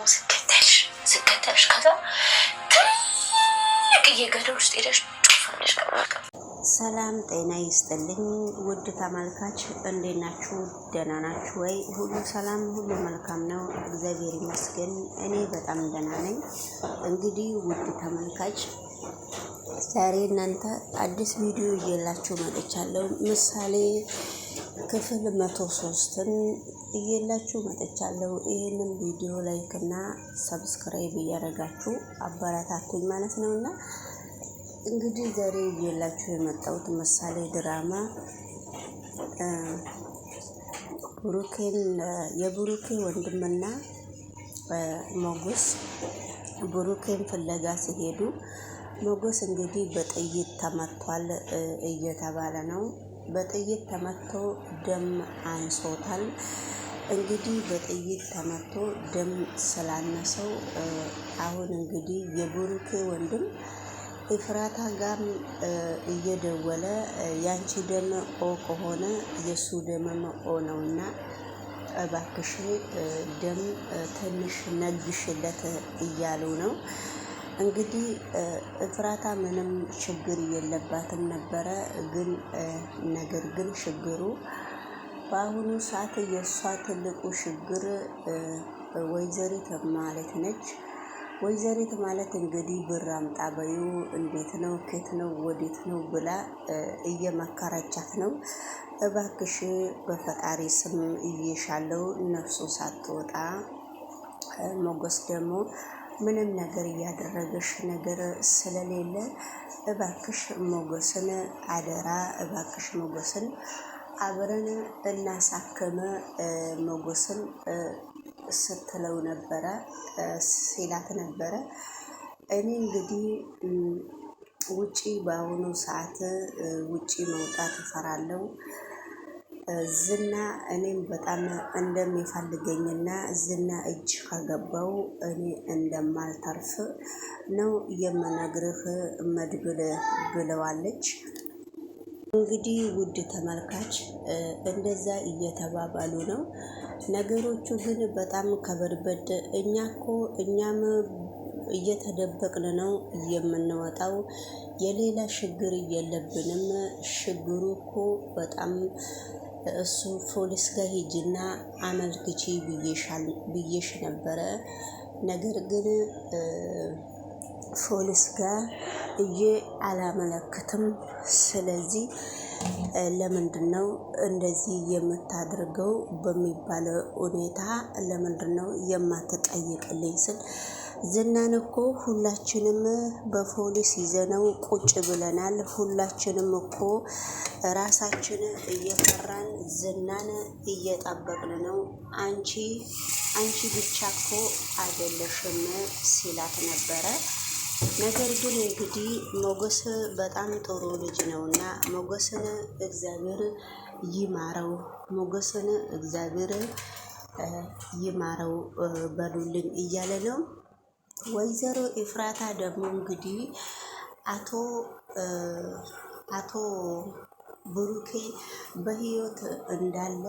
ደግሞ ስከተልሽ ከዛ ትልቅ ገደል ውስጥ ሄደሽ ጮፋለሽ። ሰላም ጤና ይስጥልኝ ውድ ተመልካች፣ እንዴት ናችሁ? ደህና ናችሁ ወይ? ሁሉ ሰላም፣ ሁሉ መልካም ነው፣ እግዚአብሔር ይመስገን። እኔ በጣም ደህና ነኝ። እንግዲህ ውድ ተመልካች ዛሬ እናንተ አዲስ ቪዲዮ እየላችሁ መጥቻለሁ። ምሳሌ ክፍል 103ን እየላችሁ መጥቻለሁ። ይህንን ቪዲዮ ላይክ እና ሰብስክራይብ እያደረጋችሁ አበረታቱኝ ማለት ነውና እንግዲህ ዛሬ እየላችሁ የመጣሁት ምሳሌ ድራማ የብሩኬ ወንድምና ሞገስ ብሩኬን ፍለጋ ሲሄዱ ሞገስ እንግዲህ በጥይት ተመቷል እየተባለ ነው። በጥይት ተመቶ ደም አንሶታል። እንግዲህ በጥይት ተመቶ ደም ስላነሰው አሁን እንግዲህ የብሩኬ ወንድም ኤፍራታ ጋር እየደወለ ያንቺ ደም ኦ ከሆነ የሱ ደምም ኦ ነውና እባክሽ ደም ትንሽ ነግሽለት እያሉ ነው። እንግዲህ ኤፍራታ ምንም ችግር የለባትም ነበረ፣ ግን ነገር ግን ችግሩ በአሁኑ ሰዓት የእሷ ትልቁ ችግር ወይዘሪት ማለት ነች። ወይዘሪት ማለት እንግዲህ ብር አምጣ በዩ እንዴት ነው ከት ነው ወዴት ነው ብላ እየመከረቻት ነው። እባክሽ በፈጣሪ ስም እየሻለው ነፍሱ ሳትወጣ ሞገስ ደግሞ ምንም ነገር እያደረገሽ ነገር ስለሌለ እባክሽ ሞገስን አደራ፣ እባክሽ ሞገስን አብረን እናሳክመ ሞገስን ስትለው ነበረ ሲላት ነበረ። እኔ እንግዲህ ውጪ በአሁኑ ሰዓት ውጪ መውጣት እፈራለሁ። ዝና እኔም በጣም እንደሚፈልገኝና ዝና እጅ ከገባው እኔ እንደማልተርፍ ነው የምነግርህ መድብል ብለዋለች። እንግዲህ ውድ ተመልካች እንደዛ እየተባባሉ ነው ነገሮቹ። ግን በጣም ከበድበድ እኛም እየተደበቅን ነው የምንወጣው። የሌላ ችግር የለብንም። ችግሩ እኮ በጣም እሱ ፖሊስ ጋር ሂጂና አመልክቺ ብዬሽ ነበረ። ነገር ግን ፖሊስ ጋር አላመለክትም። ስለዚህ ለምንድን ነው እንደዚህ የምታደርገው በሚባለው ሁኔታ ለምንድን ነው የማትጠይቅልኝ ስል ዝናን እኮ ሁላችንም በፖሊስ ይዘነው ቁጭ ብለናል። ሁላችንም እኮ ራሳችን እየፈራን ዝናን እየጠበቅን ነው። አንቺ ብቻ እኮ አይደለሽም ሲላት ነበረ። ነገር ግን እንግዲህ ሞገስ በጣም ጥሩ ልጅ ነውና ሞገስን እግዚአብሔር ይማረው፣ ሞገስን እግዚአብሔር ይማረው በሉልኝ እያለ ነው። ወይዘሮ ኤፍራታ ደግሞ እንግዲህ አቶ ብሩኬ በህይወት እንዳለ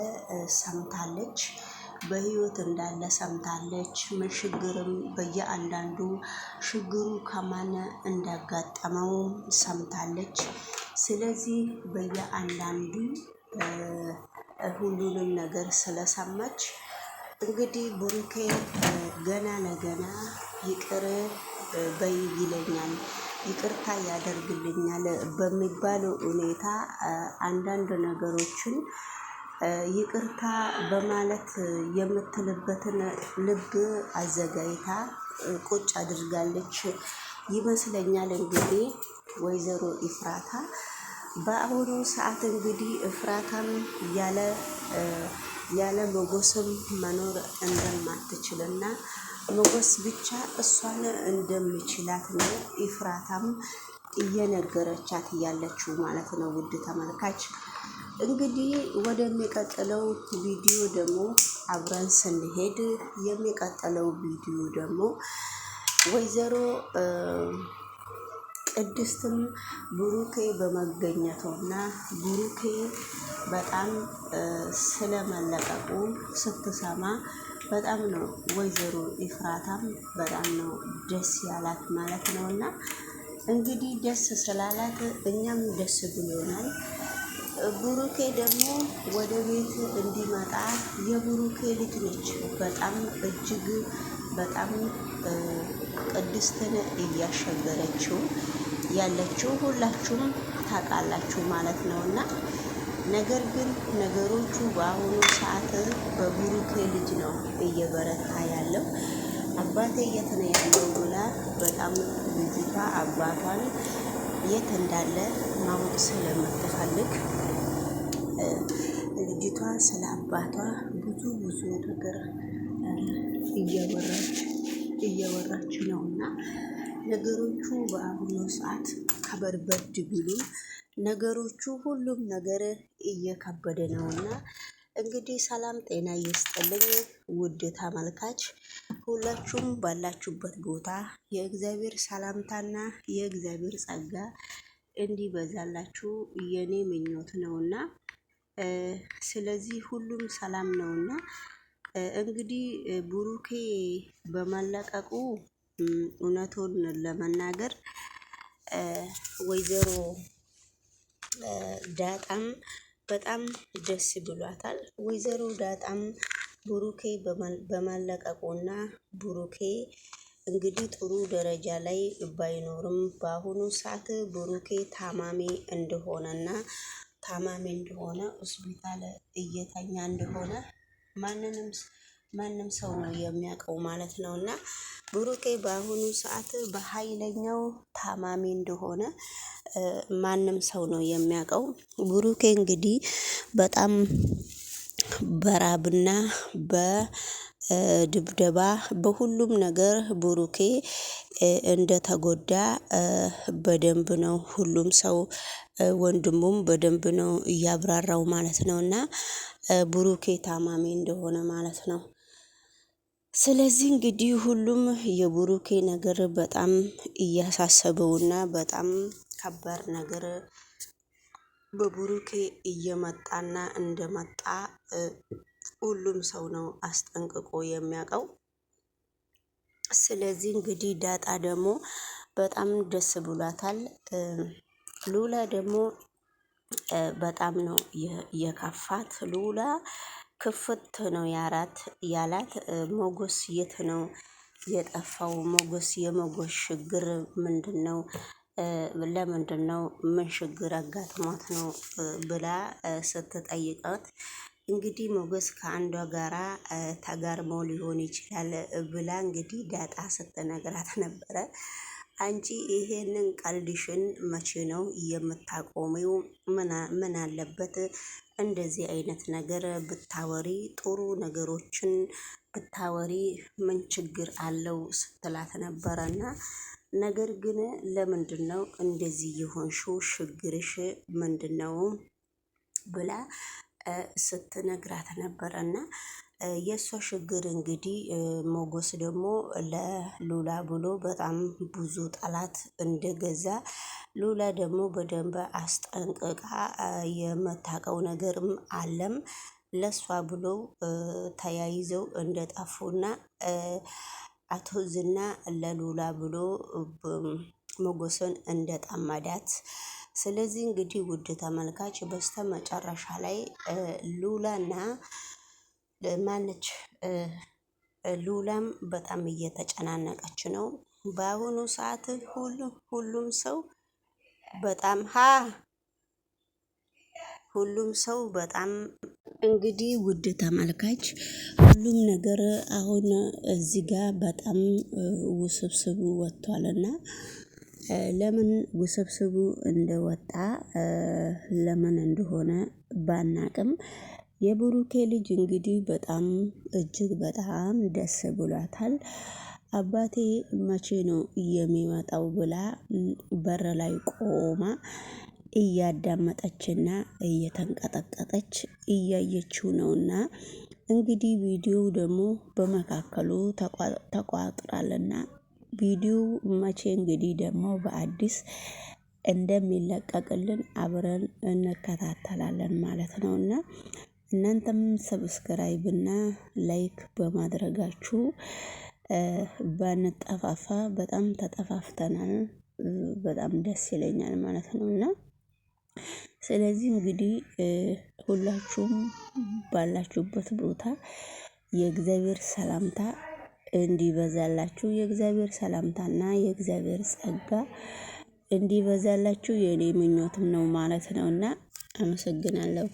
ሰምታለች። ምን ችግርም በየአንዳንዱ ችግሩ ከማን እንዳጋጠመው ሰምታለች። ስለዚህ በየአንዳንዱ ሁሉንም ነገር ስለሰማች እንግዲህ ብሩኬ ገና ለገና ይቅር በይ ይለኛል፣ ይቅርታ ያደርግልኛል በሚባለው ሁኔታ አንዳንድ ነገሮችን ይቅርታ በማለት የምትልበትን ልብ አዘጋጅታ ቁጭ አድርጋለች ይመስለኛል። እንግዲህ ወይዘሮ ኤፍራታ በአሁኑ ሰዓት እንግዲህ ኤፍራታም ያለ ሞገስም መኖር እንደማትችልና ሞገስ ብቻ እሷን እንደሚችላት ነው ኤፍራታም እየነገረቻት ያለችው ማለት ነው። ውድ ተመልካች እንግዲህ ወደሚቀጥለው ቪዲዮ ደግሞ አብረን ስንሄድ የሚቀጥለው ቪዲዮ ደግሞ ወይዘሮ ቅድስትም ብሩኬ በመገኘቱና ብሩኬ በጣም ስለመለቀቁ ስትሰማ በጣም ነው ወይዘሮ ኢፍራታም በጣም ነው ደስ ያላት ማለት ነው። እና እንግዲህ ደስ ስላላት እኛም ደስ ብሎናል። ብሩኬ ደግሞ ወደ ቤት እንዲመጣ የብሩኬ ልጅ ነች በጣም እጅግ በጣም ቅድስትን እያሸገረችው ያለችው ሁላችሁም ታውቃላችሁ ማለት ነው። እና ነገር ግን ነገሮቹ በአሁኑ ሰዓት በብሩኬ ልጅ ነው እየበረታ ያለው። አባቴ የት ነው ያለው ብላ በጣም ልጅቷ አባቷን የት እንዳለ ማወቅ ስለምትፈልግ ልጅቷ ስለ አባቷ ብዙ ነገር እየወራች ነው። እና ነገሮቹ በአሁኑ ሰዓት ከበድበድ ቢሉ ነገሮቹ ሁሉም ነገር እየከበደ ነውና እንግዲህ ሰላም ጤና ይስጥልኝ ውድ ተመልካች፣ ሁላችሁም ባላችሁበት ቦታ የእግዚአብሔር ሰላምታና የእግዚአብሔር ጸጋ እንዲበዛላችሁ የኔ ምኞት ነውና ስለዚህ ሁሉም ሰላም ነውና እንግዲህ ብሩኬ በመለቀቁ እውነቱን ለመናገር ወይዘሮ ዳጣም በጣም ደስ ብሏታል። ወይዘሮ ዳጣም ብሩኬ በመለቀቁና ብሩኬ እንግዲህ ጥሩ ደረጃ ላይ ባይኖርም በአሁኑ ሰዓት ብሩኬ ታማሚ እንደሆነና ሆስፒታል እየተኛ እንደሆነ ማንም ሰው ነው የሚያውቀው ማለት ነው። እና ብሩኬ በአሁኑ ሰዓት በኃይለኛው ታማሚ እንደሆነ ማንም ሰው ነው የሚያውቀው። ብሩኬ እንግዲህ በጣም በራብና በድብደባ በሁሉም ነገር ብሩኬ እንደተጎዳ በደንብ ነው ሁሉም ሰው ወንድሙም በደንብ ነው እያብራራው ማለት ነው። እና ብሩኬ ታማሚ እንደሆነ ማለት ነው። ስለዚህ እንግዲህ ሁሉም የብሩኬ ነገር በጣም እያሳሰበውና በጣም ከባድ ነገር በብሩኬ እየመጣና እንደመጣ ሁሉም ሰው ነው አስጠንቅቆ የሚያውቀው። ስለዚህ እንግዲህ ዳጣ ደግሞ በጣም ደስ ብሏታል። ሉላ ደግሞ በጣም ነው የከፋት። ሉላ ክፍት ነው ያላት ሞገስ የት ነው የጠፋው? ሞገስ የሞገስ ችግር ምንድነው? ለምንድነው ምን ችግር አጋጥሟት ነው ብላ ስትጠይቃት እንግዲህ ሞገስ ከአንዷ ጋራ ተጋርሞ ሊሆን ይችላል ብላ እንግዲህ ዳጣ ስትነግራት ነበረ። አንቺ ይሄንን ቀልድሽን መቼ ነው የምታቆሚው? ምን አለበት እንደዚህ አይነት ነገር ብታወሪ፣ ጥሩ ነገሮችን ብታወሪ ምን ችግር አለው ስትላት ነበረና ነገር ግን ለምንድነው እንደዚህ የሆንሽው? ችግርሽ ምንድነው ብላ ስትነግራት ነበረና የእሷ ችግር እንግዲህ ሞገስ ደግሞ ለሉላ ብሎ በጣም ብዙ ጠላት እንደገዛ ሉላ ደግሞ በደንብ አስጠንቅቃ የምታውቀው ነገርም አለም ለሷ ብሎ ተያይዘው እንደጠፉና አቶ ዝና ለሉላ ብሎ ሞገስን እንደጠመዳት። ስለዚህ እንግዲህ ውድ ተመልካች በስተ መጨረሻ ላይ ሉላና ማነች ሉላም በጣም እየተጨናነቀች ነው በአሁኑ ሰዓት። ሁሉም ሰው በጣም ሁሉም ሰው በጣም እንግዲህ ውድ ተመልካች ሁሉም ነገር አሁን እዚህ ጋር በጣም ውስብስቡ ወጥቷልና ለምን ውስብስቡ እንደወጣ ለምን እንደሆነ ባናቅም የብሩኬ ልጅ እንግዲህ በጣም እጅግ በጣም ደስ ብሏታል። አባቴ መቼ ነው የሚመጣው ብላ በር ላይ ቆማ እያዳመጠችና እየተንቀጠቀጠች እያየችው ነውና እንግዲህ ቪዲዮ ደግሞ በመካከሉ ተቋጥራልና ቪዲዮ መቼ እንግዲህ ደግሞ በአዲስ እንደሚለቀቅልን አብረን እንከታተላለን ማለት ነውና እናንተም ሰብስክራይብ እና ላይክ በማድረጋችሁ ባንጠፋፋ በጣም ተጠፋፍተናል። በጣም ደስ ይለኛል ማለት ነው። እና ስለዚህ እንግዲህ ሁላችሁም ባላችሁበት ቦታ የእግዚአብሔር ሰላምታ እንዲበዛላችሁ የእግዚአብሔር ሰላምታና የእግዚአብሔር ጸጋ እንዲበዛላችሁ የኔ ምኞትም ነው ማለት ነውና አመሰግናለሁ።